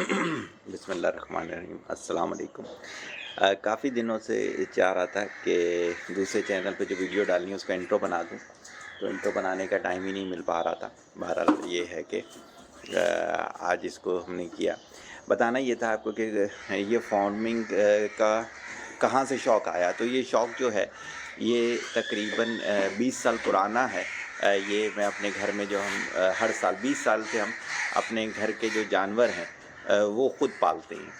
बिस्मिल्लाहिर्रहमानिर्रहीम, अस्सलाम वालेकुम। काफ़ी दिनों से चाह रहा था कि दूसरे चैनल पे जो वीडियो डालनी है उसका इंट्रो बना दूं, तो इंट्रो बनाने का टाइम ही नहीं मिल पा रहा था। बहरहाल ये है कि आज इसको हमने किया। बताना ये था आपको कि ये फार्मिंग का कहाँ से शौक़ आया। तो ये शौक़ जो है ये तकरीबन 20 साल पुराना है। ये मैं अपने घर में जो हम हर साल 20 साल से हम अपने घर के जो जानवर हैं वो खुद पालते हैं।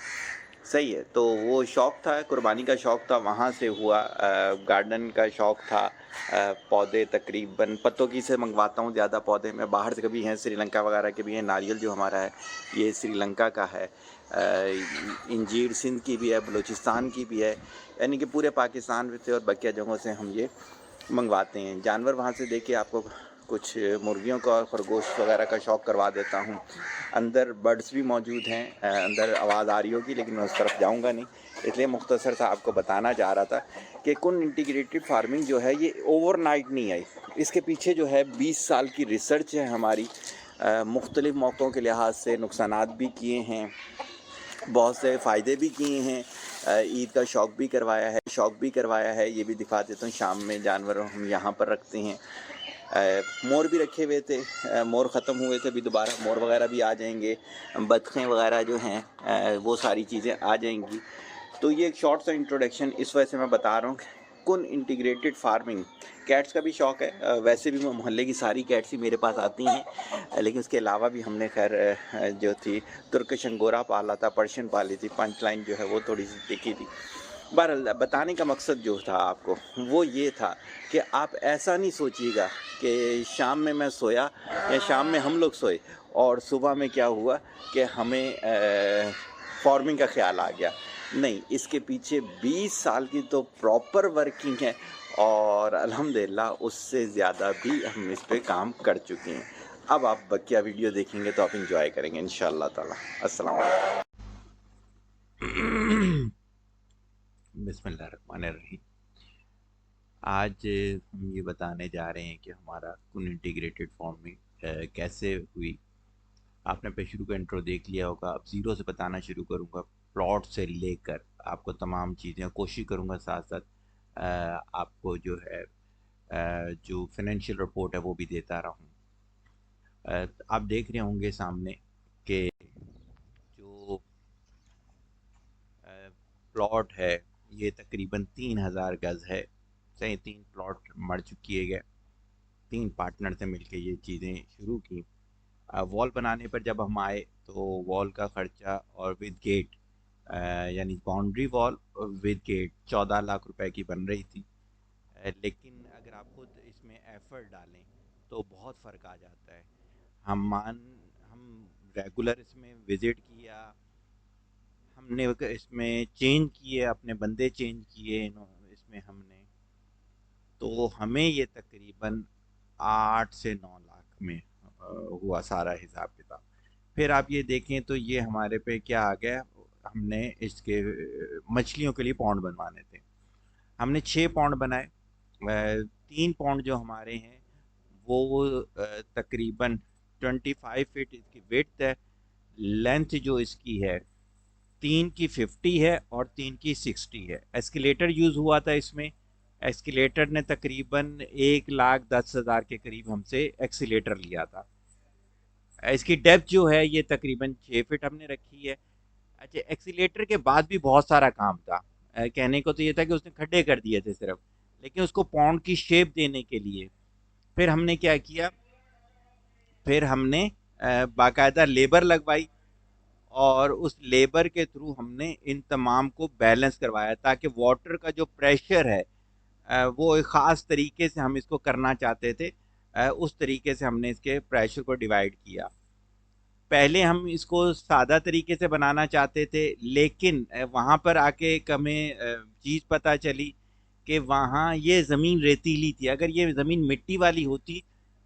सही है, तो वो शौक़ था, कुर्बानी का शौक़ था, वहाँ से हुआ। गार्डन का शौक़ था। पौधे तकरीबन पत्तों से मंगवाता हूँ ज़्यादा पौधे। मैं बाहर से कभी हैं, श्रीलंका वगैरह के भी हैं। नारियल जो हमारा है ये श्रीलंका का है। इंजीर सिंध की भी है, बलूचिस्तान की भी है, यानी कि पूरे पाकिस्तान में से और बकिया जगहों से हम ये मंगवाते हैं। जानवर वहाँ से देके आपको कुछ मुर्गियों का और खरगोश वगैरह का शौक़ करवा देता हूँ। अंदर बर्ड्स भी मौजूद हैं। अंदर आवाज़ आ रही होगी लेकिन मैं उस तरफ जाऊँगा नहीं, इसलिए मुख्तसर सा आपको बताना चाह रहा था कि कुन इंटीग्रेटेड फार्मिंग जो है ये ओवरनाइट नहीं आई। इसके पीछे जो है 20 साल की रिसर्च है हमारी। मुख्तलिफ़ मौक़ों के लिहाज से नुकसानात भी किए हैं, बहुत से फ़ायदे भी किए हैं। ईद का शौक़ भी करवाया है, ये भी दिखा देता हूँ। शाम में जानवर हम यहाँ पर रखते हैं। मोर भी रखे हुए थे। मोर ख़त्म हुए थे, अभी दोबारा मोर वगैरह भी आ जाएंगे। बतखें वगैरह जो हैं वो सारी चीज़ें आ जाएंगी। तो ये एक शॉर्ट सा इंट्रोडक्शन इस वजह से मैं बता रहा हूँ कुन इंटीग्रेटेड फार्मिंग। कैट्स का भी शौक़ है। वैसे भी मोहल्ले की सारी कैट्स ही मेरे पास आती हैं, लेकिन उसके अलावा भी हमने खैर जो थी तुर्किश अंगोरा पाला था, पर्शियन पाली थी। पंच लाइन जो है वो थोड़ी सी दिखी थी। बहरहाल बताने का मकसद जो था आपको वो ये था कि आप ऐसा नहीं सोचिएगा कि शाम में मैं सोया या शाम में हम लोग सोए और सुबह में क्या हुआ कि हमें फार्मिंग का ख्याल आ गया। नहीं, इसके पीछे 20 साल की तो प्रॉपर वर्किंग है और अल्हम्दुलिल्लाह उससे ज़्यादा भी हम इस पे काम कर चुके हैं। अब आप बकिया वीडियो देखेंगे तो आप इंजॉय करेंगे इंशाअल्लाह ताला। अस्सलाम वालेकुम। बिस्मिल्लाहिर्रहमानिर्रहीम। आज हम ये बताने जा रहे हैं कि हमारा कुन इंटीग्रेटेड फार्मिंग कैसे हुई। आपने पे शुरू का इंट्रो देख लिया होगा। अब ज़ीरो से बताना शुरू करूँगा, प्लॉट से लेकर आपको तमाम चीज़ें कोशिश करूँगा साथ साथ आपको जो है जो फाइनेंशियल रिपोर्ट है वो भी देता रहूँ। आप देख रहे होंगे सामने कि जो प्लॉट है ये तकरीबन 3000 गज़ है। सही, 3 प्लॉट मर्ज किए गए, 3 पार्टनर से मिलके ये चीज़ें शुरू की। वॉल बनाने पर जब हम आए तो वॉल का ख़र्चा और विद गेट यानी बाउंड्री वॉल और विद गेट 14 लाख रुपए की बन रही थी। लेकिन अगर आप खुद इसमें एफ़र्ट डालें तो बहुत फ़र्क आ जाता है। हम रेगुलर इसमें विज़िट किया, हमने इसमें चेंज किए, अपने बंदे चेंज किए इसमें हमने, तो हमें ये तकरीबन 8 से 9 लाख में हुआ सारा हिसाब किताब। फिर आप ये देखें तो ये हमारे पे क्या आ गया, हमने इसके मछलियों के लिए पॉन्ड बनवाने थे। हमने 6 पॉन्ड बनाए। 3 पॉन्ड जो हमारे हैं वो तकरीबन 25 फीट इसकी विड्थ है। लेंथ जो इसकी है 3 की 50 है और 3 की 60 है। एस्केलेटर यूज़ हुआ था इसमें। एस्केलेटर ने तकरीबन 1,10,000 के करीब हमसे एक्सीलेटर लिया था। इसकी डेप्थ जो है ये तकरीबन 6 फीट हमने रखी है। अच्छा, एक्सीलेटर के बाद भी बहुत सारा काम था। कहने को तो ये था कि उसने खड्डे कर दिए थे सिर्फ, लेकिन उसको पॉन्ड की शेप देने के लिए फिर हमने क्या किया, फिर हमने बाकायदा लेबर लगवाई और उस लेबर के थ्रू हमने इन तमाम को बैलेंस करवाया ताकि वाटर का जो प्रेशर है वो एक ख़ास तरीके से हम इसको करना चाहते थे। उस तरीके से हमने इसके प्रेशर को डिवाइड किया। पहले हम इसको सादा तरीके से बनाना चाहते थे, लेकिन वहाँ पर आके एक हमें चीज़ पता चली कि वहाँ ये ज़मीन रेतीली थी। अगर ये ज़मीन मिट्टी वाली होती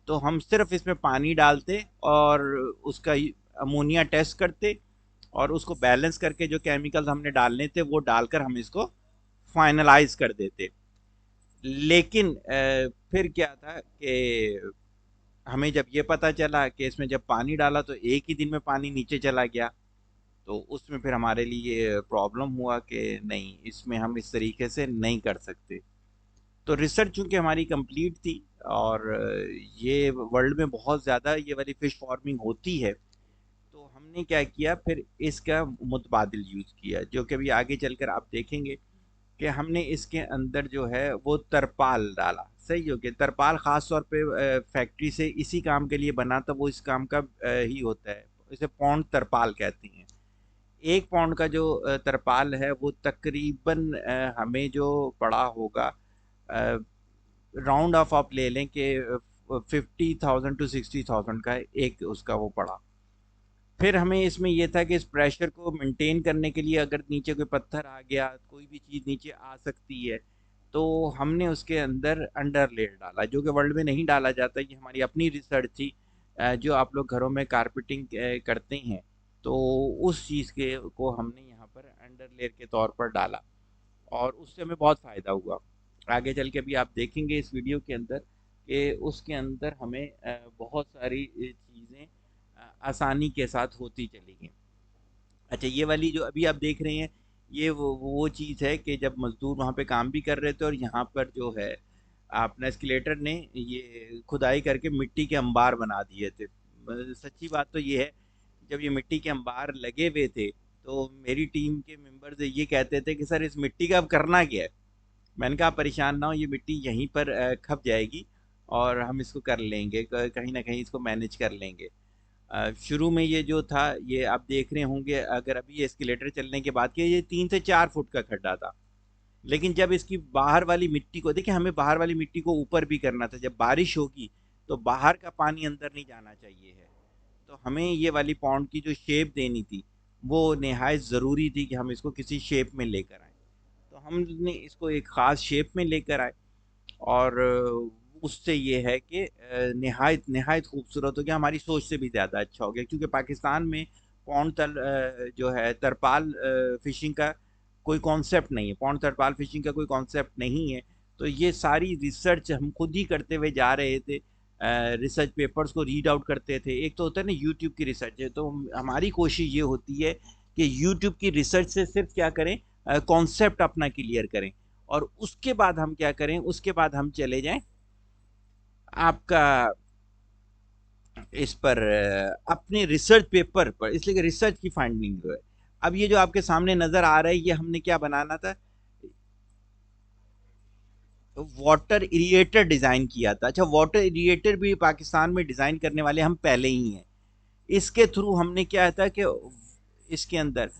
तो हम सिर्फ इसमें पानी डालते और उसका अमोनिया टेस्ट करते और उसको बैलेंस करके जो केमिकल्स हमने डालने थे वो डालकर हम इसको फाइनलाइज कर देते। लेकिन फिर क्या था कि हमें जब ये पता चला कि इसमें जब पानी डाला तो एक ही दिन में पानी नीचे चला गया। तो उसमें फिर हमारे लिए प्रॉब्लम हुआ कि नहीं, इसमें हम इस तरीके से नहीं कर सकते। तो रिसर्च चूँकि हमारी कंप्लीट थी और ये वर्ल्ड में बहुत ज़्यादा ये वाली फ़िश फार्मिंग होती है, तो हमने क्या किया फिर इसका मुतबादिल यूज़ किया, जो कि अभी आगे चलकर आप देखेंगे कि हमने इसके अंदर जो है वो तरपाल डाला। सही हो गया। तरपाल ख़ास तौर पे फैक्ट्री से इसी काम के लिए बना था, वो इस काम का ही होता है। इसे पौंड तरपाल कहते हैं। 1 पौंड का जो तरपाल है वो तकरीबन हमें जो पड़ा होगा, राउंड ऑफ आप ले लें कि 50,000 टू 60,000 का एक उसका वो पड़ा। फिर हमें इसमें ये था कि इस प्रेशर को मेंटेन करने के लिए अगर नीचे कोई पत्थर आ गया, कोई भी चीज़ नीचे आ सकती है, तो हमने उसके अंदर अंडर लेयर डाला, जो कि वर्ल्ड में नहीं डाला जाता। ये हमारी अपनी रिसर्च थी। जो आप लोग घरों में कारपेटिंग करते हैं, तो उस चीज़ के को हमने यहाँ पर अंडर लेयर के तौर पर डाला और उससे हमें बहुत फ़ायदा हुआ। आगे चल के भी आप देखेंगे इस वीडियो के अंदर कि उसके अंदर हमें बहुत सारी चीज़ें आसानी के साथ होती चली गई। अच्छा, ये वाली जो अभी आप देख रहे हैं, ये वो चीज़ है कि जब मज़दूर वहाँ पे काम भी कर रहे थे और यहाँ पर जो है अपना एस्केलेटर ने ये खुदाई करके मिट्टी के अंबार बना दिए थे। सच्ची बात तो ये है, जब ये मिट्टी के अंबार लगे हुए थे, तो मेरी टीम के मेंबर्स ये कहते थे कि सर इस मिट्टी का अब करना क्या है? मैंने कहा परेशान ना हो, ये मिट्टी यहीं पर खप जाएगी और हम इसको कर लेंगे, कहीं ना कहीं इसको मैनेज कर लेंगे। शुरू में ये जो था, ये आप देख रहे होंगे, अगर अभी एस्केलेटर चलने के बाद, कि ये 3 से 4 फुट का खड्डा था, लेकिन जब इसकी बाहर वाली मिट्टी को देखिए, हमें बाहर वाली मिट्टी को ऊपर भी करना था। जब बारिश होगी तो बाहर का पानी अंदर नहीं जाना चाहिए है, तो हमें ये वाली पॉन्ड की जो शेप देनी थी, वो नहायत ज़रूरी थी कि हम इसको किसी शेप में लेकर आए। तो हमने इसको एक ख़ास शेप में लेकर आए और उससे ये है कि नहायत नहायत खूबसूरत हो गया, हमारी सोच से भी ज़्यादा अच्छा हो गया, क्योंकि पाकिस्तान में पौंड जो है तरपाल फिशिंग का कोई कॉन्सेप्ट नहीं है। पौंड तरपाल फिशिंग का कोई कॉन्सेप्ट नहीं है। तो ये सारी रिसर्च हम खुद ही करते हुए जा रहे थे। रिसर्च पेपर्स को रीड आउट करते थे। एक तो होता है ना यूट्यूब की रिसर्च है, तो हमारी कोशिश ये होती है कि यूट्यूब की रिसर्च से सिर्फ क्या करें, कॉन्सेप्ट अपना क्लियर करें और उसके बाद हम क्या करें, उसके बाद हम चले जाएं आपका इस पर अपने रिसर्च पेपर पर, इसलिए कि रिसर्च की फाइंडिंग जो है। अब ये जो आपके सामने नजर आ रहा है, ये हमने क्या बनाना था, वाटर इरिएटर डिजाइन किया था। अच्छा, वाटर इरिएटर भी पाकिस्तान में डिजाइन करने वाले हम पहले ही हैं। इसके थ्रू हमने क्या था कि इसके अंदर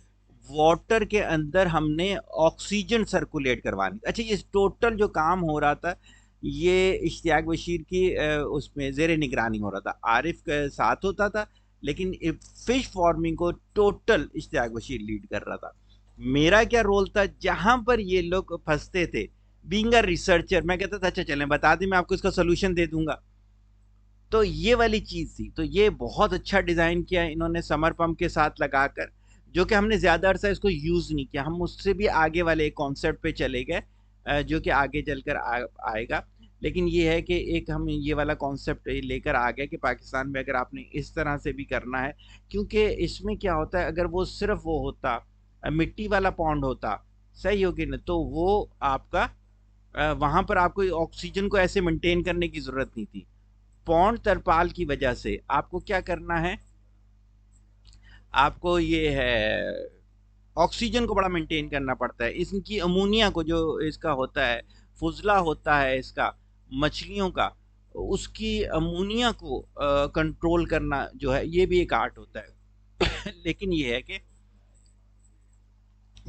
वाटर के अंदर हमने ऑक्सीजन सर्कुलेट करवानी। अच्छा, ये टोटल जो काम हो रहा था, ये इश्तियाक बशीर की उसमें जेर निगरानी हो रहा था। आरिफ के साथ होता था, लेकिन फिश फार्मिंग को टोटल इश्तियाक बशीर लीड कर रहा था। मेरा क्या रोल था, जहां पर ये लोग फंसते थे, बीइंग अ रिसर्चर, मैं कहता था अच्छा चलें बता दें, मैं आपको इसका सोल्यूशन दे दूंगा। तो ये वाली चीज़ थी। तो ये बहुत अच्छा डिज़ाइन किया इन्होंने समर पंप के साथ लगाकर, जो कि हमने ज़्यादा अरसा इसको यूज़ नहीं किया। हम उससे भी आगे वाले एक कॉन्सेप्ट पे चले गए, जो कि आगे चलकर आएगा। लेकिन ये है कि एक हम ये वाला कॉन्सेप्ट लेकर आ गए कि पाकिस्तान में अगर आपने इस तरह से भी करना है, क्योंकि इसमें क्या होता है, अगर वो सिर्फ वो होता मिट्टी वाला पॉन्ड होता, सही होगी ना, तो वो आपका वहाँ पर आपको ऑक्सीजन को ऐसे मेंटेन करने की ज़रूरत नहीं थी। पौंड तरपाल की वजह से आपको क्या करना है, आपको ये है ऑक्सीजन को बड़ा मेंटेन करना पड़ता है। इनकी अमोनिया को, जो इसका होता है फुजला होता है इसका, मछलियों का, उसकी अमोनिया को कंट्रोल करना जो है, ये भी एक आर्ट होता है। लेकिन ये है कि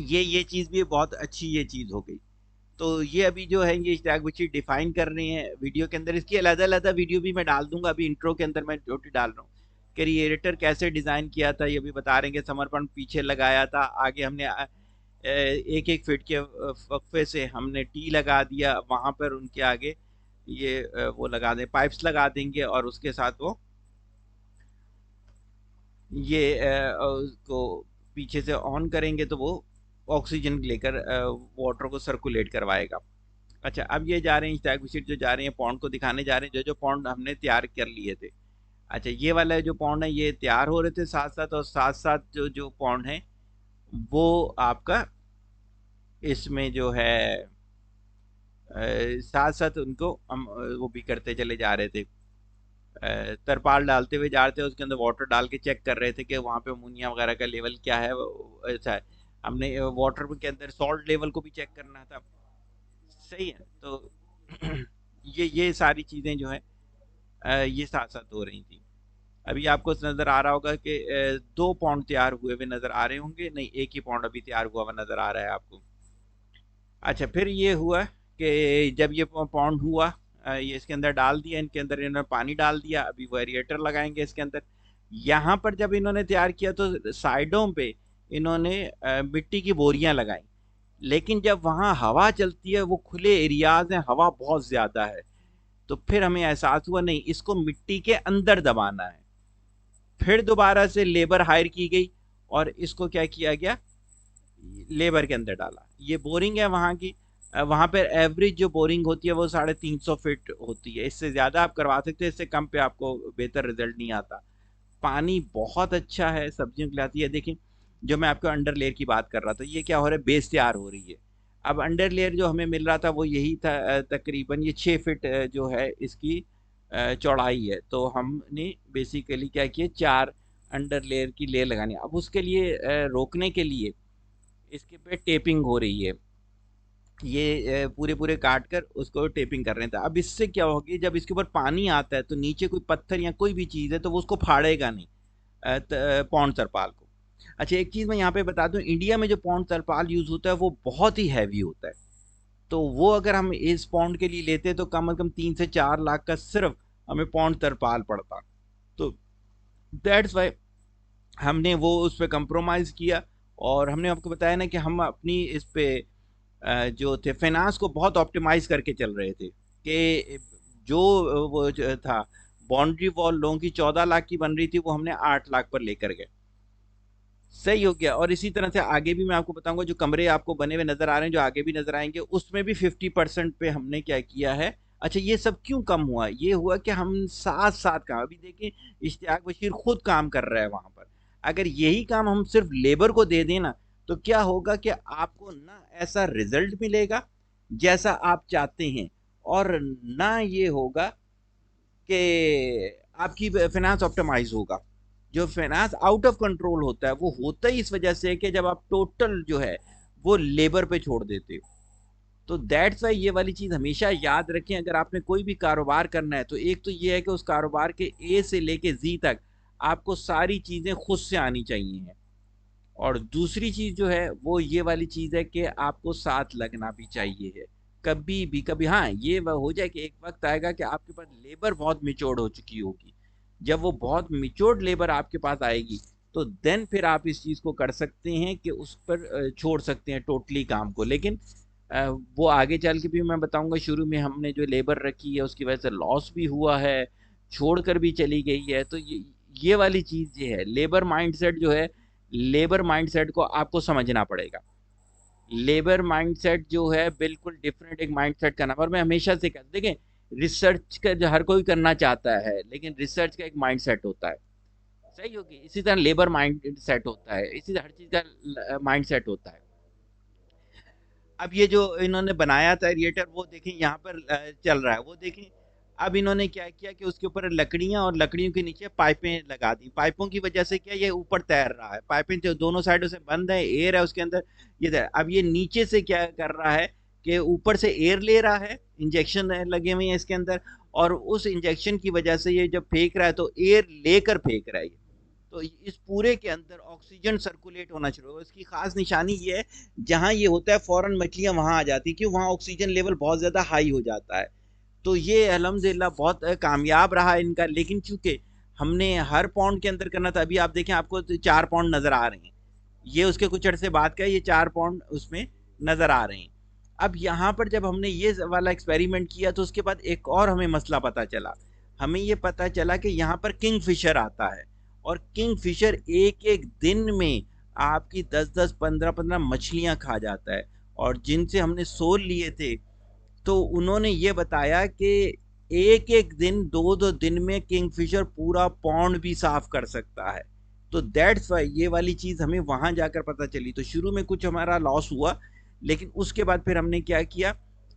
ये चीज़ भी बहुत अच्छी ये चीज़ हो गई। तो ये अभी जो है ये स्टैक बच्ची डिफाइन कर रही हैं वीडियो के अंदर। इसकी अलग अलग वीडियो भी मैं डाल दूंगा। अभी इंट्रो के अंदर मैं ड्यूटी डाल रहा हूँ, क्रिएटर कैसे डिज़ाइन किया था ये भी बता रहे हैं। समर्पण पीछे लगाया था, आगे हमने एक एक फीट के वक्फे से हमने टी लगा दिया, वहाँ पर उनके आगे ये वो लगा दें, पाइप्स लगा देंगे और उसके साथ वो ये को पीछे से ऑन करेंगे तो वो ऑक्सीजन लेकर वाटर को सर्कुलेट करवाएगा। अच्छा, अब ये जा रहे हैं स्टैक विजिट, जो जा रहे हैं पॉन्ड को दिखाने जा रहे हैं, जो जो पॉन्ड हमने तैयार कर लिए थे। अच्छा, ये वाला जो पॉन्ड है ये तैयार हो रहे थे साथ साथ, और साथ साथ जो जो पॉन्ड है वो आपका इसमें जो है साथ साथ उनको हम वो भी करते चले जा रहे थे, तरपाल डालते हुए जा रहे थे, उसके अंदर वाटर डाल के चेक कर रहे थे कि वहाँ पे अमोनिया वगैरह का लेवल क्या है, ऐसा है। हमने वाटर के अंदर सॉल्ट लेवल को भी चेक करना था। सही है। तो ये सारी चीज़ें जो है ये साथ साथ हो रही थी। अभी आपको नज़र आ रहा होगा कि दो पॉन्ड तैयार हुए हुए नज़र आ रहे होंगे, नहीं एक ही पॉन्ड अभी तैयार हुआ हुआ नज़र आ रहा है आपको। अच्छा, फिर ये हुआ कि जब ये पॉन्ड हुआ, ये इसके अंदर डाल दिया, इनके अंदर इन्होंने पानी डाल दिया, अभी वेरिएटर लगाएंगे इसके अंदर। यहाँ पर जब इन्होंने तैयार किया तो साइडों पे इन्होंने मिट्टी की बोरियां लगाई, लेकिन जब वहाँ हवा चलती है, वो खुले एरियाज हैं, हवा बहुत ज़्यादा है, तो फिर हमें एहसास हुआ नहीं, इसको मिट्टी के अंदर दबाना है। फिर दोबारा से लेबर हायर की गई और इसको क्या किया गया, लेबर के अंदर डाला। ये बोरिंग है वहाँ की, वहाँ पर एवरेज जो बोरिंग होती है वो 350 फीट होती है, इससे ज़्यादा आप करवा सकते हैं, इससे कम पे आपको बेहतर रिजल्ट नहीं आता। पानी बहुत अच्छा है, सब्जियों के लिए आती है। देखिए, जो मैं आपको अंडर लेयर की बात कर रहा था, ये क्या हो रहा है, बेस तैयार हो रही है। अब अंडर लेयर जो हमें मिल रहा था वो यही था, तकरीबन ये 6 फीट जो है इसकी चौड़ाई है। तो हमने बेसिकली क्या किया, 4 अंडर लेयर की लेयर लगानी। अब उसके लिए रोकने के लिए इसके पे टेपिंग हो रही है, ये पूरे पूरे काट कर उसको टेपिंग कर रहे थे। अब इससे क्या होगी, जब इसके ऊपर पानी आता है तो नीचे कोई पत्थर या कोई भी चीज़ है तो वो उसको फाड़ेगा नहीं, पौंड तरपाल को। अच्छा, एक चीज़ मैं यहाँ पे बता दूं, इंडिया में जो पौंड तरपाल यूज़ होता है वो बहुत ही हैवी होता है। तो वो अगर हम इस पौंड के लिए लेते तो कम से कम 3 से 4 लाख का सिर्फ हमें पौंड तरपाल पड़ता। तो दैट्स वाई हमने वो उस पर कंप्रोमाइज़ किया। और हमने आपको बताया ना कि हम अपनी इस पे जो थे फाइनेंस को बहुत ऑप्टिमाइज करके चल रहे थे, कि जो वो जो था बाउंड्री वॉल लोगों की 14 लाख की बन रही थी, वो हमने 8 लाख पर लेकर गए। सही हो गया। और इसी तरह से आगे भी मैं आपको बताऊंगा, जो कमरे आपको बने हुए नजर आ रहे हैं, जो आगे भी नजर आएंगे, उसमें भी 50% पे हमने क्या किया है। अच्छा, ये सब क्यों कम हुआ, ये हुआ कि हम साथ साथ काम, अभी देखिए इश्तियाक बशीर खुद काम कर रहा है वहां पर। अगर यही काम हम सिर्फ लेबर को दे देना तो क्या होगा कि आपको ना ऐसा रिजल्ट मिलेगा जैसा आप चाहते हैं, और ना ये होगा कि आपकी फाइनेंस ऑप्टिमाइज होगा। जो फाइनेंस आउट ऑफ कंट्रोल होता है वो होता ही इस वजह से कि जब आप टोटल जो है वो लेबर पे छोड़ देते हो। तो दैट्स वाई ये वाली चीज़ हमेशा याद रखें, अगर आपने कोई भी कारोबार करना है तो एक तो ये है कि उस कारोबार के ए से लेके जी तक आपको सारी चीज़ें खुद से आनी चाहिए हैं। और दूसरी चीज़ जो है वो ये वाली चीज़ है कि आपको साथ लगना भी चाहिए है। कभी भी कभी, हाँ, ये वह हो जाए कि एक वक्त आएगा कि आपके पास लेबर बहुत मिच्योर्ड हो चुकी होगी। जब वो बहुत मिच्योर्ड लेबर आपके पास आएगी तो देन फिर आप इस चीज़ को कर सकते हैं कि उस पर छोड़ सकते हैं टोटली काम को। लेकिन वो आगे चल के भी मैं बताऊंगा, शुरू में हमने जो लेबर रखी है उसकी वजह से लॉस भी हुआ है, छोड़कर भी चली गई है। तो ये वाली चीज़ ये है, लेबर माइंडसेट जो है, लेबर माइंडसेट को आपको समझना पड़ेगा। लेबर माइंडसेट जो है बिल्कुल डिफरेंट एक माइंडसेट का नाम। और मैं हमेशा से कहता, देखें, रिसर्च का जो हर कोई करना चाहता है, लेकिन रिसर्च का एक माइंडसेट होता है। सही होगी, इसी तरह लेबर माइंड सेट होता है, इसी तरह हर चीज़ का माइंड सेट होता है। अब ये जो इन्होंने बनाया था एरिएटर, वो देखें यहाँ पर चल रहा है, वो देखें। अब इन्होंने क्या किया कि उसके ऊपर लकड़ियां और लकड़ियों के नीचे पाइपें लगा दी। पाइपों की वजह से क्या ये ऊपर तैर रहा है, पाइपें जो दोनों साइडों से बंद है, एयर है उसके अंदर, ये तैर। अब ये नीचे से क्या कर रहा है कि ऊपर से एयर ले रहा है, इंजेक्शन लगे हुए हैं इसके अंदर, और उस इंजेक्शन की वजह से ये जब फेंक रहा है तो एयर लेकर फेंक रहा है। तो इस पूरे के अंदर ऑक्सीजन सर्कुलेट होना शुरू हो। इसकी खास निशानी ये है, जहाँ ये होता है फौरन मछलियाँ वहाँ आ जाती है, क्यों, वहाँ ऑक्सीजन लेवल बहुत ज़्यादा हाई हो जाता है। तो ये अल्हम्दुलिल्लाह बहुत कामयाब रहा इनका। लेकिन चूंकि हमने हर पौंड के अंदर करना था, अभी आप देखें आपको 4 पौंड नज़र आ रहे हैं, ये उसके कुछ अर्से बाद का, ये 4 पौंड उसमें नज़र आ रहे हैं। अब यहाँ पर जब हमने ये वाला एक्सपेरिमेंट किया तो उसके बाद एक और हमें मसला पता चला। हमें ये पता चला कि यहाँ पर किंग फिशर आता है, और किंग फिशर एक एक दिन में आपकी 10-10 15-15 मछलियाँ खा जाता है। और जिनसे हमने सोल लिए थे तो उन्होंने ये बताया कि एक एक दिन, दो दो दिन में किंगफिशर पूरा पौंड भी साफ कर सकता है। तो दैट्स वाई ये वाली चीज हमें वहां जाकर पता चली। तो शुरू में कुछ हमारा लॉस हुआ, लेकिन उसके बाद फिर हमने क्या किया,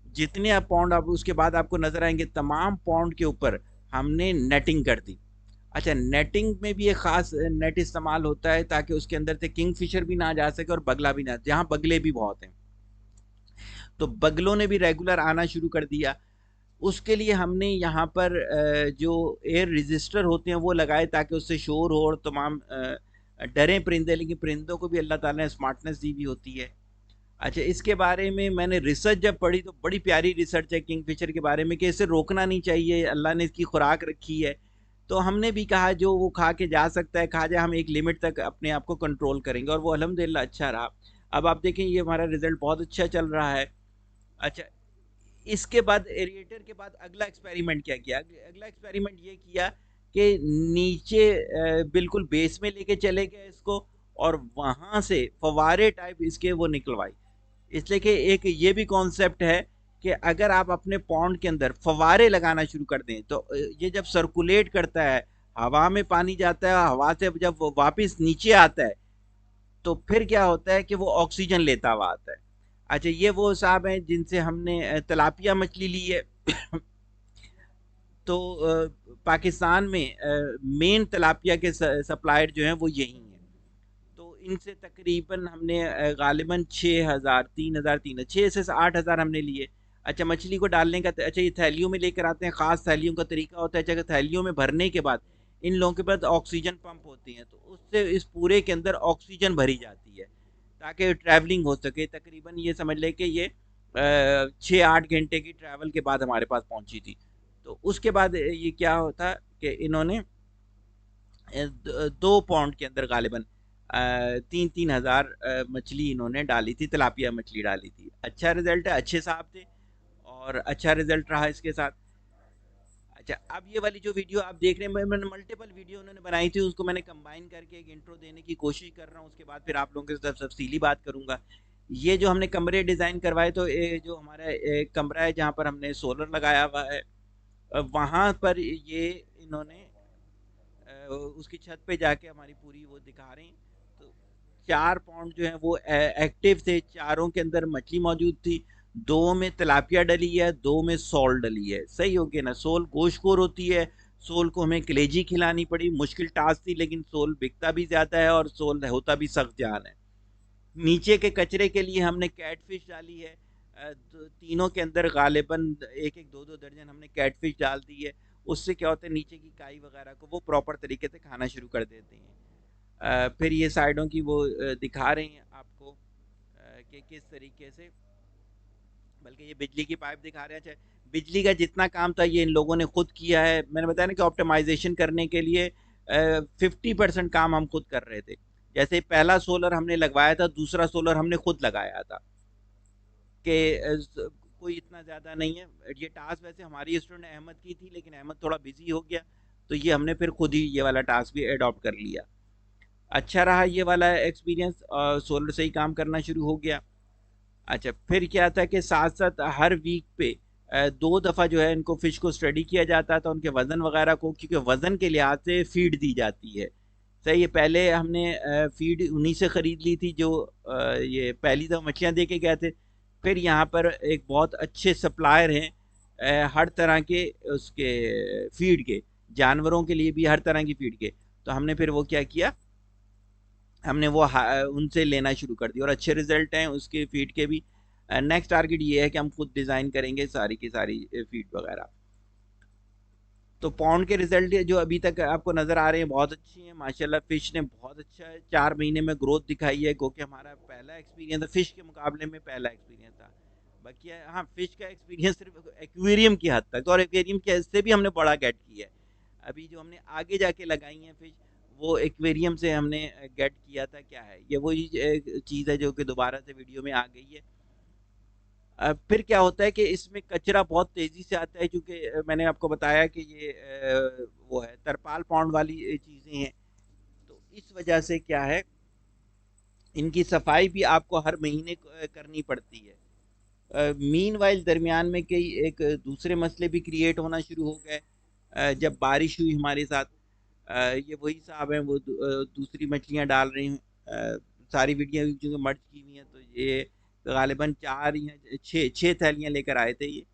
जितने आप पौंड, आप उसके बाद आपको नजर आएंगे तमाम पौंड के ऊपर हमने नेटिंग कर दी। अच्छा, नेटिंग में भी एक खास नेट इस्तेमाल होता है ताकि उसके अंदर से किंगफिशर भी ना जा सके और बगला भी ना, जहाँ बगले भी बहुत हैं। तो बगलों ने भी रेगुलर आना शुरू कर दिया। उसके लिए हमने यहाँ पर जो एयर रजिस्टर होते हैं वो लगाए ताकि उससे शोर हो और तमाम डरें परिंदे, लेकिन परिंदों को भी अल्लाह ताला ने स्मार्टनेस दी भी होती है। अच्छा, इसके बारे में मैंने रिसर्च जब पढ़ी तो बड़ी प्यारी रिसर्च है किंगफिशर के बारे में कि इसे रोकना नहीं चाहिए, अल्लाह ने इसकी खुराक रखी है। तो हमने भी कहा जो वो खा के जा सकता है खा जाए, हम एक लिमिट तक अपने आप को कंट्रोल करेंगे, और वो अल्हम्दुलिल्लाह अच्छा रहा। अब आप देखें ये हमारा रिजल्ट बहुत अच्छा चल रहा है। अच्छा, इसके बाद एरिएटर के बाद अगला एक्सपेरिमेंट क्या किया, अगला एक्सपेरिमेंट ये किया कि नीचे बिल्कुल बेस में लेके चले गए इसको, और वहां से फवारे टाइप इसके वो निकलवाई। इसलिए कि एक ये भी कॉन्सेप्ट है कि अगर आप अपने पॉन्ड के अंदर फवारे लगाना शुरू कर दें तो ये जब सर्कुलेट करता है, हवा में पानी जाता है, हवा से जब वो वापस नीचे आता है तो फिर क्या होता है कि वो ऑक्सीजन लेता हुआ आता है। अच्छा, ये वो साहब हैं जिनसे हमने तिलापिया मछली ली है। तो पाकिस्तान में मेन तिलापिया के सप्लायर जो हैं वो यही हैं। तो इनसे तकरीबन हमने गालिबन 6,000, 3,000, 6 से 8,000 हमने लिए। अच्छा, मछली को डालने का, अच्छा ये थैलियों में लेकर आते हैं, ख़ास थैलियों का तरीका होता है। अच्छा, थैलियों में भरने के बाद इन लोगों के पास ऑक्सीजन पंप होती हैं, तो उससे इस पूरे के अंदर ऑक्सीजन भरी जाती है ताकि ट्रैवलिंग हो सके। तकरीबन ये समझ लें कि ये 6-8 घंटे की ट्रैवल के बाद हमारे पास पहुंची थी। तो उसके बाद ये क्या होता कि इन्होंने 2 पौंड के अंदर गालिबन 3-3 हज़ार मछली इन्होंने डाली थी, तिलापिया मछली डाली थी। अच्छा रिजल्ट है, अच्छे साहब थे और अच्छा रिजल्ट रहा इसके साथ। अच्छा, अब ये वाली जो वीडियो आप देख रहे हैं, मैंने मल्टीपल वीडियो उन्होंने बनाई थी, उसको मैंने कंबाइन करके एक इंट्रो देने की कोशिश कर रहा हूँ। उसके बाद फिर आप लोगों के साथ तफसीली बात करूंगा। ये जो हमने कमरे डिज़ाइन करवाए, तो ये जो हमारा एक कमरा है जहाँ पर हमने सोलर लगाया हुआ है, वहाँ पर ये इन्होंने उसकी छत पे जाके हमारी पूरी वो दिखा रहे हैं। तो 4 पौंड जो है वो एक्टिव थे, चारों के अंदर मछली मौजूद थी। 2 में तिलापिया डली है, 2 में सोल डली है। सही हो गया ना, सोल गोश्तखोर होती है, सोल को हमें कलेजी खिलानी पड़ी, मुश्किल टास्क थी, लेकिन सोल बिकता भी ज्यादा है और सोल होता भी सख्त जान है। नीचे के कचरे के लिए हमने कैटफिश डाली है। तीनों के अंदर गालिबन एक एक दो दो दर्जन हमने कैटफिश डाल दी है। उससे क्या होता है, नीचे की काई वगैरह को वो प्रॉपर तरीके से खाना शुरू कर देते हैं। फिर ये साइडों की वो दिखा रहे हैं आपको कि किस तरीके से, बल्कि ये बिजली की पाइप दिखा रहे हैं। अच्छा, बिजली का जितना काम था ये इन लोगों ने खुद किया है। मैंने बताया ना कि ऑप्टिमाइजेशन करने के लिए 50% काम हम खुद कर रहे थे। जैसे पहला सोलर हमने लगवाया था, दूसरा सोलर हमने खुद लगाया था कि कोई इतना ज़्यादा नहीं है। ये टास्क वैसे हमारी स्टूडेंट अहमद की थी, लेकिन अहमद थोड़ा बिजी हो गया, तो ये हमने फिर खुद ही ये वाला टास्क भी अडॉप्ट कर लिया। अच्छा रहा ये वाला एक्सपीरियंस, सोलर से ही काम करना शुरू हो गया। अच्छा, फिर क्या था कि साथ साथ हर वीक पे 2 दफ़ा जो है इनको फिश को स्टडी किया जाता था, उनके वज़न वगैरह को, क्योंकि वज़न के लिहाज से फीड दी जाती है। सही है, पहले हमने फीड उन्हीं से ख़रीद ली थी जो ये पहली दफ़ा मछलियाँ दे के गए थे। फिर यहाँ पर एक बहुत अच्छे सप्लायर हैं हर तरह के उसके फीड के, जानवरों के लिए भी हर तरह की फीड के। तो हमने फिर वो क्या किया, हमने वो उनसे लेना शुरू कर दिया और अच्छे रिजल्ट हैं उसके फीड के भी। नेक्स्ट टारगेट ये है कि हम खुद डिज़ाइन करेंगे सारी की सारी फीड वगैरह। तो पौंड के रिजल्ट जो अभी तक आपको नज़र आ रहे हैं बहुत अच्छी हैं माशाल्लाह। फ़िश ने बहुत अच्छा 4 महीने में ग्रोथ दिखाई है, क्योंकि हमारा पहला एक्सपीरियंस था फ़िश के मुकाबले में, पहला एक्सपीरियंस था। बाकी हाँ, फ़िश का एक्सपीरियंस सिर्फ एक्वेरियम की हद तक, और एक्वेरियम के से भी हमने बड़ा गेट किया है। अभी जो हमने आगे जाके लगाई हैं फिश, वो एक्वेरियम से हमने गेट किया था। क्या है ये, वही चीज़ है जो कि दोबारा से वीडियो में आ गई है। फिर क्या होता है कि इसमें कचरा बहुत तेज़ी से आता है, क्योंकि मैंने आपको बताया कि ये वो है तरपाल पौंड वाली चीज़ें हैं। तो इस वजह से क्या है, इनकी सफाई भी आपको हर महीने करनी पड़ती है। मीनवाइल दरमियान में कई एक दूसरे मसले भी क्रिएट होना शुरू हो गए। जब बारिश हुई हमारे साथ, ये वही साहब हैं, वो दूसरी मछलियां डाल रही हैं। सारी वीडियो जो मर्ज की हुई हैं, तो ये गालिबन 4 या 6 थैलियां लेकर आए थे ये,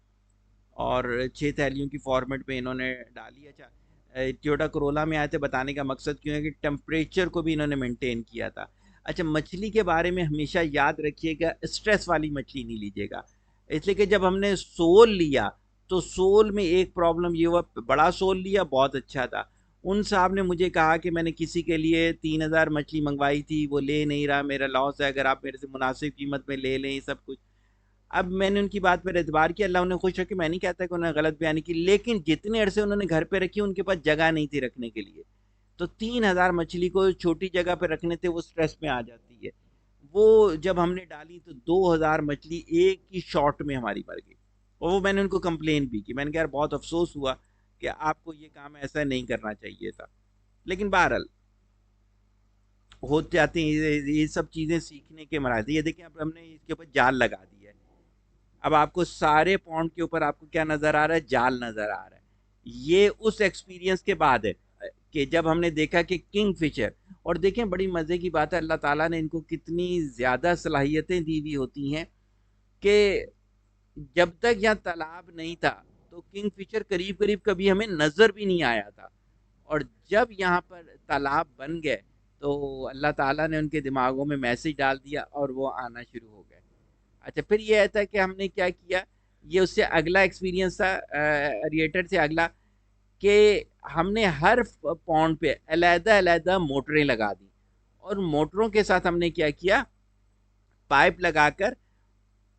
और 6 थैलियों की फॉर्मेट में इन्होंने डाली। अच्छा, टोयोटा कोरोला में आए थे, बताने का मकसद क्यों है कि टेम्परेचर को भी इन्होंने मेंटेन किया था। अच्छा, मछली के बारे में हमेशा याद रखिएगा, स्ट्रेस वाली मछली नहीं लीजिएगा, इसलिए कि जब हमने सोल लिया तो सोल में एक प्रॉब्लम ये हुआ, बड़ा सोल लिया बहुत अच्छा था, उन साहब ने मुझे कहा कि मैंने किसी के लिए 3,000 मछली मंगवाई थी, वो ले नहीं रहा, मेरा लॉस है, अगर आप मेरे से मुनासिब कीमत में ले लें सब कुछ। अब मैंने उनकी बात पर एतबार किया, अल्लाह उन्हें खुश रखे, मैं नहीं कहता कि उन्होंने गलत बयानी की, लेकिन जितने अरसे उन्होंने घर पे रखी उनके पास जगह नहीं थी रखने के लिए, तो 3,000 मछली को छोटी जगह पे रखने थे, वो स्ट्रेस में आ जाती है। वो जब हमने डाली तो 2,000 मछली एक ही शॉट में हमारी मर गई, और वो मैंने उनको कंप्लेन भी की, मैंने कहा यार बहुत अफसोस हुआ कि आपको ये काम ऐसा नहीं करना चाहिए था, लेकिन बहरहाल हो जाती हैं ये सब चीज़ें, सीखने के मराहल। ये देखिए, अब हमने इसके ऊपर जाल लगा दिया है, अब आपको सारे पॉन्ड के ऊपर आपको क्या नज़र आ रहा है, जाल नज़र आ रहा है। ये उस एक्सपीरियंस के बाद है कि जब हमने देखा कि किंग फिशर, और देखें बड़ी मज़े की बात है, अल्लाह ताला ने इनको कितनी ज़्यादा सलाहियतें दी हुई होती हैं कि जब तक यहाँ तालाब नहीं था तो किंग फिशर करीब करीब कभी हमें नज़र भी नहीं आया था, और जब यहाँ पर तालाब बन गए तो अल्लाह ताला ने उनके दिमागों में मैसेज डाल दिया और वो आना शुरू हो गए। अच्छा, फिर ये था कि हमने क्या किया, ये उससे अगला एक्सपीरियंस था, रिएटर से अगला, कि हमने हर पॉन्ड पे अलहदा अलहदा मोटरें लगा दी, और मोटरों के साथ हमने क्या किया, पाइप लगाकर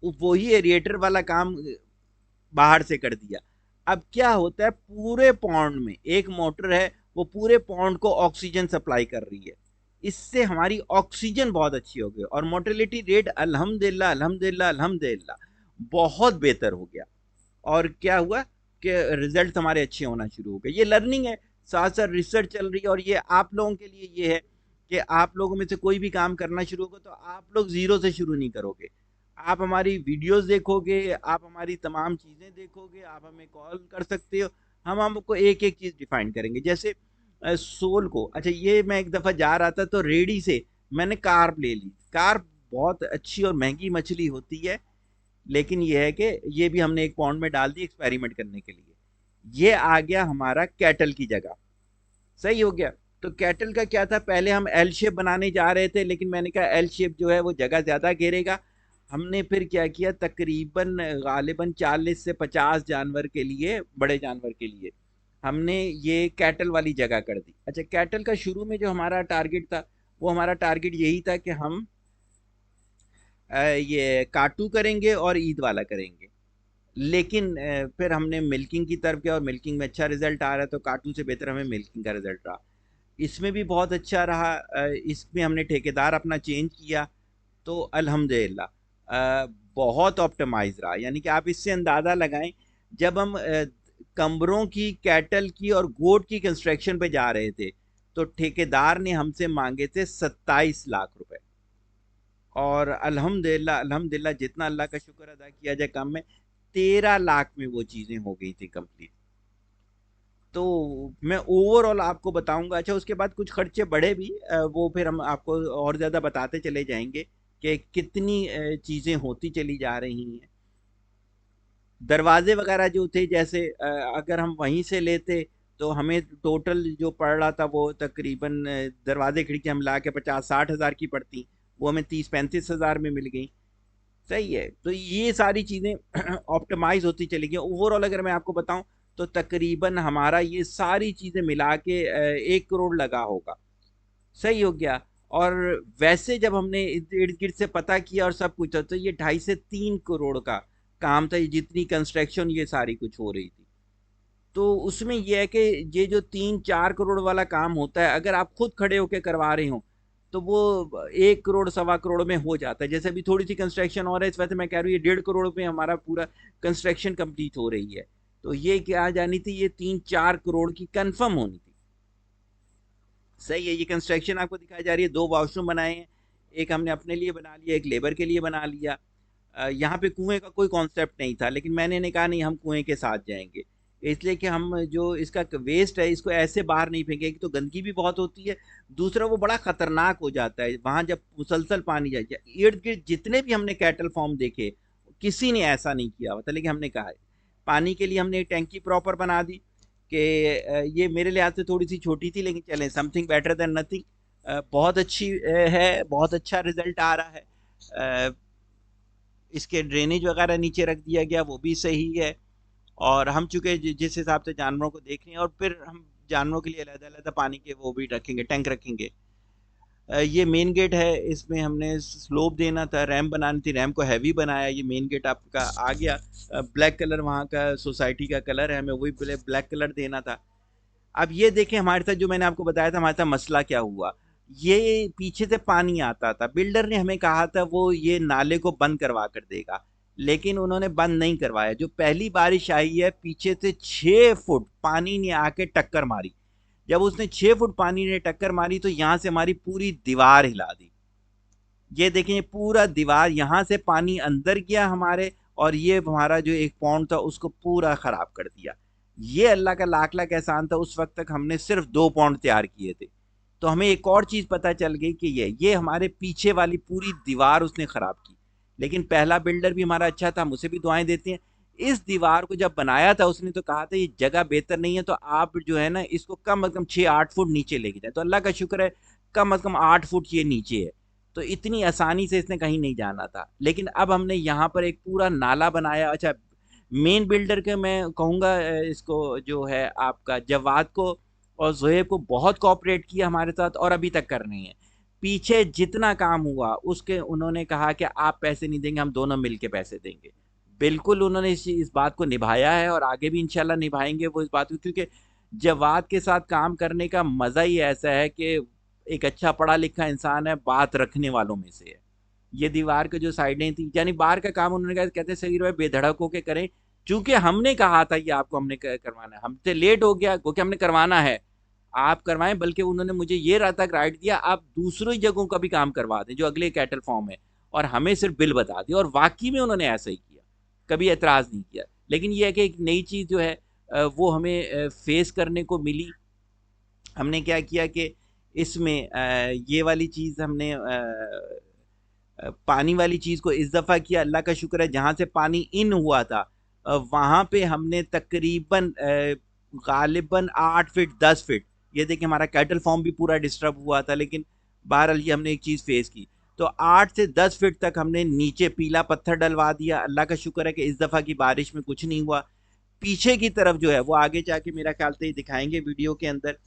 वही एरिएटर वाला काम बाहर से कर दिया। अब क्या होता है, पूरे पॉन्ड में एक मोटर है, वो पूरे पॉन्ड को ऑक्सीजन सप्लाई कर रही है, इससे हमारी ऑक्सीजन बहुत अच्छी हो गई, और मोर्टेलिटी रेट अल्हम्दुलिल्लाह अल्हम्दुलिल्लाह अल्हम्दुलिल्लाह बहुत बेहतर हो गया। और क्या हुआ कि रिजल्ट हमारे अच्छे होना शुरू हो गए। ये लर्निंग है, साथ साथ रिसर्च चल रही है, और ये आप लोगों के लिए ये है कि आप लोगों में से कोई भी काम करना शुरू होगा तो आप लोग ज़ीरो से शुरू नहीं करोगे, आप हमारी वीडियोस देखोगे, आप हमारी तमाम चीज़ें देखोगे, आप हमें कॉल कर सकते हो, हम आपको एक एक चीज़ डिफाइन करेंगे। जैसे सोल को, अच्छा ये मैं एक दफ़ा जा रहा था तो रेडी से मैंने कार्प ले ली, कार्प बहुत अच्छी और महंगी मछली होती है, लेकिन ये है कि ये भी हमने एक पॉन्ड में डाल दी एक्सपेरिमेंट करने के लिए। ये आ गया हमारा कैटल की जगह, सही हो गया। तो कैटल का क्या था, पहले हम एल शेप बनाने जा रहे थे, लेकिन मैंने कहा एल शेप जो है वो जगह ज़्यादा घेरेगा, हमने फिर क्या किया, तकरीबन गालिबन 40 से 50 जानवर के लिए, बड़े जानवर के लिए हमने ये कैटल वाली जगह कर दी। अच्छा, कैटल का शुरू में जो हमारा टारगेट था, वो हमारा टारगेट यही था कि हम ये काटू करेंगे और ईद वाला करेंगे, लेकिन फिर हमने मिल्किंग की तरफ गया, और मिल्किंग में अच्छा रिजल्ट आ रहा है, तो काटू से बेहतर हमें मिल्किंग का रिजल्ट रहा, इसमें भी बहुत अच्छा रहा। इसमें हमने ठेकेदार अपना चेंज किया, तो अल्हम्दुलिल्लाह बहुत ऑप्टिमाइज रहा, यानी कि आप इससे अंदाज़ा लगाएं, जब हम कमरों की, कैटल की और गोट की कंस्ट्रक्शन पे जा रहे थे तो ठेकेदार ने हमसे मांगे थे 27 लाख रुपए, और अल्हम्दुलिल्लाह अल्हम्दुलिल्लाह जितना अल्लाह का शुक्र अदा किया जाए, कम में 13 लाख में वो चीज़ें हो गई थी कंप्लीट। तो मैं ओवरऑल आपको बताऊंगा। अच्छा, उसके बाद कुछ खर्चे बढ़े भी, वो फिर हम आपको और ज़्यादा बताते चले जाएंगे कि कितनी चीज़ें होती चली जा रही हैं। दरवाजे वगैरह जो थे, जैसे अगर हम वहीं से लेते तो हमें टोटल जो पड़ रहा था वो तकरीबन दरवाजे खिड़की हम ला के 50-60 हज़ार की पड़ती, वो हमें 30-35 हज़ार में मिल गई। सही है, तो ये सारी चीज़ें ऑप्टिमाइज होती चली गई। ओवरऑल अगर मैं आपको बताऊं तो तकरीबन हमारा ये सारी चीज़ें मिला के 1 करोड़ लगा होगा, सही हो गया। और वैसे जब हमने इर्द गिर्द से पता किया और सब कुछ, तो ये 2.5 से 3 करोड़ का काम था, ये जितनी कंस्ट्रक्शन ये सारी कुछ हो रही थी। तो उसमें यह है कि ये जो 3-4 करोड़ वाला काम होता है, अगर आप खुद खड़े होकर करवा रहे हो तो वो 1 करोड़ 1.25 करोड़ में हो जाता है। जैसे अभी थोड़ी सी कंस्ट्रक्शन और है, इस वजह से मैं कह रहा हूँ ये 1.5 करोड़ में हमारा पूरा कंस्ट्रक्शन कंप्लीट हो रही है। तो ये क्या जानी थी, ये 3-4 करोड़ की कंफर्म होनी थी। सही है, ये कंस्ट्रक्शन आपको दिखाई जा रही है, 2 वॉशरूम बनाए हैं, एक हमने अपने लिए बना लिया, एक लेबर के लिए बना लिया। यहाँ पे कुएं का कोई कॉन्सेप्ट नहीं था, लेकिन मैंने कहा नहीं, हम कुएं के साथ जाएंगे, इसलिए कि हम जो इसका वेस्ट है इसको ऐसे बाहर नहीं फेंकेंगे, तो गंदगी भी बहुत होती है, दूसरा वो बड़ा खतरनाक हो जाता है वहां जब मुसलसल पानी जाए। इर्द गिर्द जितने भी हमने कैटल फार्म देखे, किसी ने ऐसा नहीं किया होता, लेकिन हमने कहा पानी के लिए हमने एक टैंकी प्रॉपर बना दी कि ये मेरे लिहाज से थोड़ी सी छोटी थी, लेकिन चलें, समथिंग बेटर देन नथिंग। बहुत अच्छी है, बहुत अच्छा रिजल्ट आ रहा है। इसके ड्रेनेज वगैरह नीचे रख दिया गया, वो भी सही है। और हम चूंकि जिस हिसाब से जानवरों को देख रहे हैं, और फिर हम जानवरों के लिए अलग अलग पानी के वो भी रखेंगे, टैंक रखेंगे। ये मेन गेट है, इसमें हमने स्लोप देना था, रैम बनानी थी, रैम को हैवी बनाया, ये मेन गेट आपका आ गया। ब्लैक कलर वहाँ का सोसाइटी का कलर है, हमें वही ब्लैक कलर देना था। अब ये देखें हमारे साथ, जो मैंने आपको बताया था हमारे साथ मसला क्या हुआ। ये पीछे से पानी आता था, बिल्डर ने हमें कहा था वो ये नाले को बंद करवा कर देगा, लेकिन उन्होंने बंद नहीं करवाया। जो पहली बारिश आई है, पीछे से 6 फुट पानी ने आके टक्कर मारी। जब उसने 6 फुट पानी ने टक्कर मारी, तो यहां से हमारी पूरी दीवार हिला दी। ये देखें, पूरा दीवार, यहां से पानी अंदर गया हमारे, और ये हमारा जो एक पौंड था उसको पूरा खराब कर दिया। ये अल्लाह का लाख लाख एहसान था, उस वक्त तक हमने सिर्फ 2 पौंड तैयार किए थे। तो हमें एक और चीज पता चल गई कि ये हमारे पीछे वाली पूरी दीवार उसने खराब की। लेकिन पहला बिल्डर भी हमारा अच्छा था, हम उसे भी दुआएं देते हैं। इस दीवार को जब बनाया था, उसने तो कहा था ये जगह बेहतर नहीं है, तो आप जो है ना इसको कम से कम 6-8 फुट नीचे लेके जाए। तो अल्लाह का शुक्र है, कम से कम 8 फुट ये नीचे है, तो इतनी आसानी से इसने कहीं नहीं जाना था। लेकिन अब हमने यहाँ पर एक पूरा नाला बनाया। अच्छा, मेन बिल्डर के मैं कहूँगा इसको, जो है आपका जवाद को और जोहेब को, बहुत कोऑपरेट किया हमारे साथ, और अभी तक कर रहे हैं। पीछे जितना काम हुआ उसके उन्होंने कहा कि आप पैसे नहीं देंगे, हम दोनों मिलके पैसे देंगे। बिल्कुल उन्होंने इस बात को निभाया है, और आगे भी इंशाल्लाह निभाएंगे वो इस बात को, क्योंकि जवाद के साथ काम करने का मज़ा ही ऐसा है कि एक अच्छा पढ़ा लिखा इंसान है, बात रखने वालों में से है। ये दीवार के जो साइडें थी, यानी बाहर का काम उन्होंने कहा, कहते सही रहे बेधड़क होके करें, क्योंकि हमने कहा था ये आपको हमने करवाना है, हमसे लेट हो गया क्योंकि हमने करवाना है, आप करवाएं। बल्कि उन्होंने मुझे ये तक राइट दिया, आप दूसरी जगहों का भी काम करवा दें जो अगले कैटल फॉर्म है, और हमें सिर्फ बिल बता दिया। और वाकई में उन्होंने ऐसा ही किया, कभी एतराज़ नहीं किया। लेकिन ये है कि एक नई चीज़ जो है वो हमें फेस करने को मिली। हमने क्या किया कि इसमें ये वाली चीज़ हमने पानी वाली चीज़ को इस दफ़ा किया। अल्लाह का शुक्र है, जहाँ से पानी इन हुआ था वहाँ पे हमने तकरीबन गालिबन 8 फीट 10 फीट, ये देखिए हमारा कैटल फॉर्म भी पूरा डिस्टर्ब हुआ था, लेकिन बहरहाल ये हमने एक चीज़ फेस की। तो 8 से 10 फीट तक हमने नीचे पीला पत्थर डलवा दिया। अल्लाह का शुक्र है कि इस दफ़ा की बारिश में कुछ नहीं हुआ। पीछे की तरफ जो है वो आगे जाके मेरा ख्याल से दिखाएंगे वीडियो के अंदर।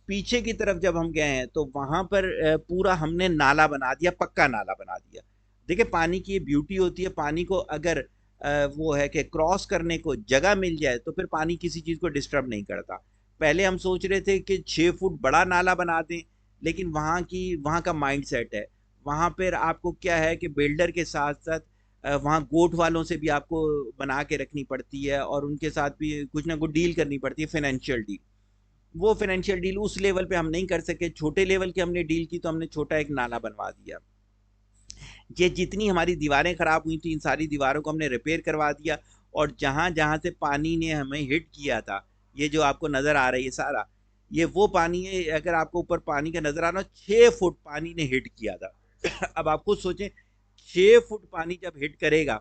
पीछे की तरफ जब हम गए हैं, तो वहां पर पूरा हमने नाला बना दिया, पक्का नाला बना दिया। देखिए, पानी की ये ब्यूटी होती है, पानी को अगर वो है कि क्रॉस करने को जगह मिल जाए, तो फिर पानी किसी चीज़ को डिस्टर्ब नहीं करता। पहले हम सोच रहे थे कि 6 फुट बड़ा नाला बना दें, लेकिन वहाँ का माइंड सेट है, वहाँ पर आपको क्या है कि बिल्डर के साथ साथ वहाँ गोट वालों से भी आपको बना के रखनी पड़ती है, और उनके साथ भी कुछ ना कुछ डील करनी पड़ती है, फाइनेंशियल डील। वो फाइनेंशियल डील उस लेवल पे हम नहीं कर सके, छोटे लेवल की हमने डील की, तो हमने छोटा एक नाला बनवा दिया। ये जितनी हमारी दीवारें खराब हुई थी, इन सारी दीवारों को हमने रिपेयर करवा दिया। और जहां जहां से पानी ने हमें हिट किया था, ये जो आपको नजर आ रही है सारा, ये वो पानी है। अगर आपको ऊपर पानी का नजर आ रहा, 6 फुट पानी ने हिट किया था। अब आप खुद सोचें, 6 फुट पानी जब हिट करेगा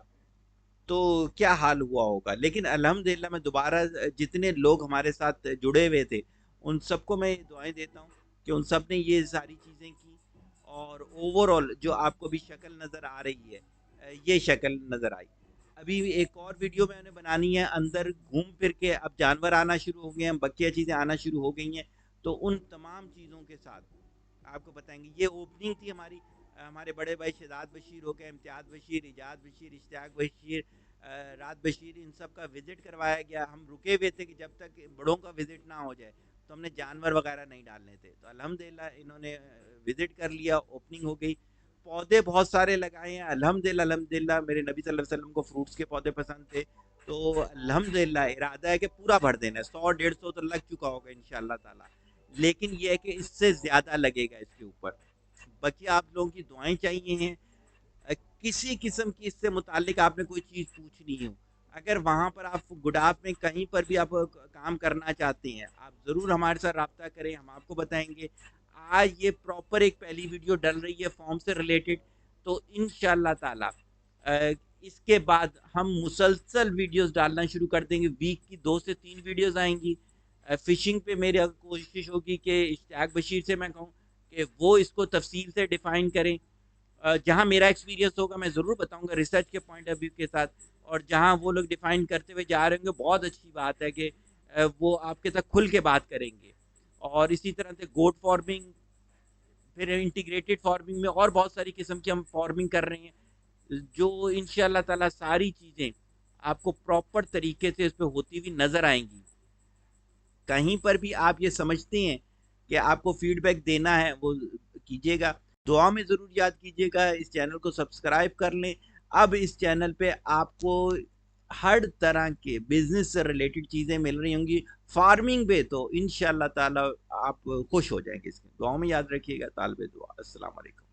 तो क्या हाल हुआ होगा। लेकिन अल्हम्दुलिल्लाह, मैं दोबारा जितने लोग हमारे साथ जुड़े हुए थे, उन सबको मैं दुआएं देता हूँ कि उन सब ने ये सारी चीज़ें की, और ओवरऑल जो आपको भी शक्ल नज़र आ रही है, ये शक्ल नज़र आई। अभी एक और वीडियो मैंने बनानी है, अंदर घूम फिर के अब जानवर आना शुरू हो गए हैं, बकिया चीज़ें आना शुरू हो गई हैं, तो उन तमाम चीज़ों के साथ आपको बताएंगे। ये ओपनिंग थी हमारी, हमारे बड़े भाई शहजाद बशीर हो गए, इम्तियाज़ बशीर, इजाज़ बशीर, इश्तियाक बशीर, रात बशीर, इन सब का विज़िट करवाया गया। हम रुके हुए थे कि जब तक बड़ों का विज़िट ना हो जाए, तो हमने जानवर वगैरह नहीं डालने थे। तो अल्हम्दुलिल्लाह इन्होंने विज़िट कर लिया, ओपनिंग हो गई। पौधे बहुत सारे लगाए हैं अल्हम्दुलिल्लाह। अल्हम्दुलिल्लाह, मेरे नबी सल्लल्लाहु अलैहि वसल्लम को फ्रूट्स के पौधे पसंद थे, तो अल्हम्दुलिल्लाह इरादा है कि पूरा भर देना है। 100-150 तो लग चुका होगा इंशाअल्लाह ताला, लेकिन ये है कि इससे ज़्यादा लगेगा इसके ऊपर। बाकी आप लोगों की दुआएं चाहिए हैं। किसी किस्म की इससे मुतालिक आपने कोई चीज़ पूछनी हो, अगर वहाँ पर आप गुडाफ में कहीं पर भी आप काम करना चाहते हैं, आप ज़रूर हमारे साथ रब्ता करें, हम आपको बताएंगे। आज ये प्रॉपर एक पहली वीडियो डल रही है फॉर्म से रिलेटेड, तो इंशाल्लाह ताला इसके बाद हम मुसलसल वीडियोस डालना शुरू कर देंगे। वीक की 2 से 3 वीडियोस आएंगी। फिशिंग पे मेरी कोशिश होगी कि इश्तियाक बशीर से मैं कहूँ कि वो इसको तफसील से डिफ़ाइन करें। जहाँ मेरा एक्सपीरियंस होगा मैं ज़रूर बताऊंगा रिसर्च के पॉइंट ऑफ व्यू के साथ, और जहाँ वो लोग डिफ़ाइन करते हुए जा रहे होंगे, बहुत अच्छी बात है कि वो आपके साथ खुल के बात करेंगे। और इसी तरह से गोट फार्मिंग, फिर इंटीग्रेटेड फार्मिंग में और बहुत सारी किस्म की हम फार्मिंग कर रहे हैं, जो इंशाल्लाह ताला सारी चीज़ें आपको प्रॉपर तरीके से इस पर होती हुई नज़र आएंगी। कहीं पर भी आप ये समझते हैं कि आपको फीडबैक देना है, वो कीजिएगा। दुआ में ज़रूर याद कीजिएगा, इस चैनल को सब्सक्राइब कर लें। अब इस चैनल पे आपको हर तरह के बिजनेस से रिलेटेड चीज़ें मिल रही होंगी। फार्मिंग पे तो इंशाल्लाह ताला आप खुश हो जाएंगे। इसमें दुआ में याद रखिएगा। तालिबे दुआ। अस्सलाम वालेकुम।